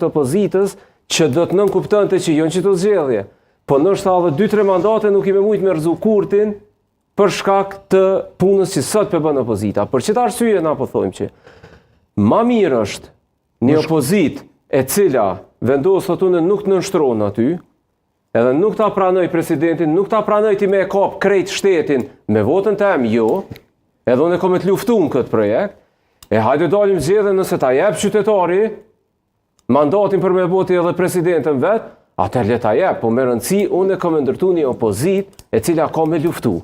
të opozitës që do të nënkuptonte që jo në qëto zgjedhje, po nështë edhe 2-3 mandate nuk i me mujtë me rëzu Kurtin për shkak të punës që sot për bënë opozita. Për që të arsye na po thojmë që ma mirë është një opozit e cila vendosë të unë nuk të nënshtronë aty, edhe nuk ta pranoj presidentin, nuk ta pranoj ti me e kap krejt shtetin me votën të em, jo, edhe unë e kom e të luftu në këtë projekt, e hajde dalim zgjedhje nëse ta jep qytetari mandatin për me voti edhe presidentën vetë, atër le ta jep, po me rëndësi unë e kom e ndërtu një opozit e cila ka me luftu.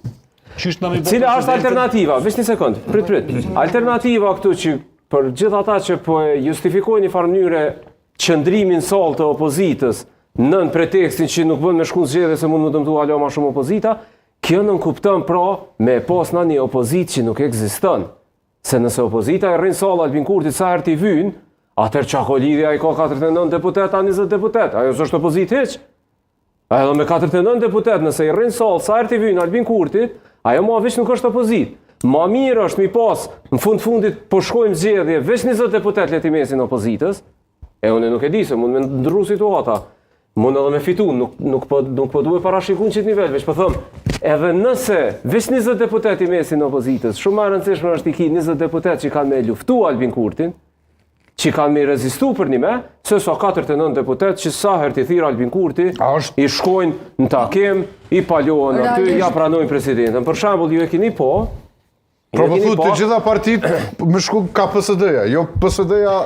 Cila është alternativa? Vesh një sekund, prit. Alternativa këtu që për gjithë ata që po e justifikojnë një farë mënyre qëndrimin sallë të opozitës nën pretekstin që nuk bën me shku zgjedhje se mund më dëmtu alo ma shumë opozita, kjo nën kupton pra me pas na një opozit që nuk ekziston. Se nëse opozita e rrinë sallë Albin Kurtit sa herë t'i vynë, atër qako lidhja i ka 49 deputet a 20 deputet, ajo s'është opozit heq. A edhe me 49 deputet nëse i rrinë sallë sa herë t'i vynë Albin Kurtit, ajo ma veç nuk është opozit. Ma mirë është mi pas, në fundit po shkojmë zgjedhje, veç 20 deputet leti mesin opozitës, e unë nuk e di se mund me ndrru situata, mund edhe me fitu, nuk po duhe parashikun qëtë nivel, veç po thëmë, edhe nëse veç 20 deputet i mesin opozitës, shumë ma rëndësishme është i ki 20 deputet që kanë me luftu Albin Kurtin, që kanë me rezistu për një me, se so 49 deputet që sa herë t'i thirë Albin Kurti, i shkojnë në takim, i paljohen aty, ja pranojnë presidentën. Për shembull, ju e keni po, Propozut të gjitha partit më shku ka PSD-ja, jo PSD-ja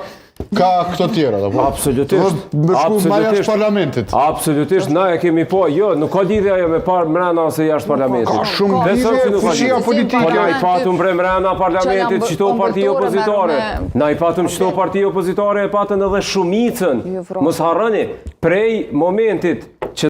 ka këto tjera. Absolutisht. Më shku ma jashtë parlamentit. Absolutisht, na e kemi po, jo, nuk ka lidhja jo me mrena ose jashtë parlamentit. Ka shumë lidhje, fuqia politike. Po na i patëm bre mrena parlamentit qëto parti opozitare. Na i patëm qëto parti opozitare e patën edhe shumicën. Mos harroni, prej momentit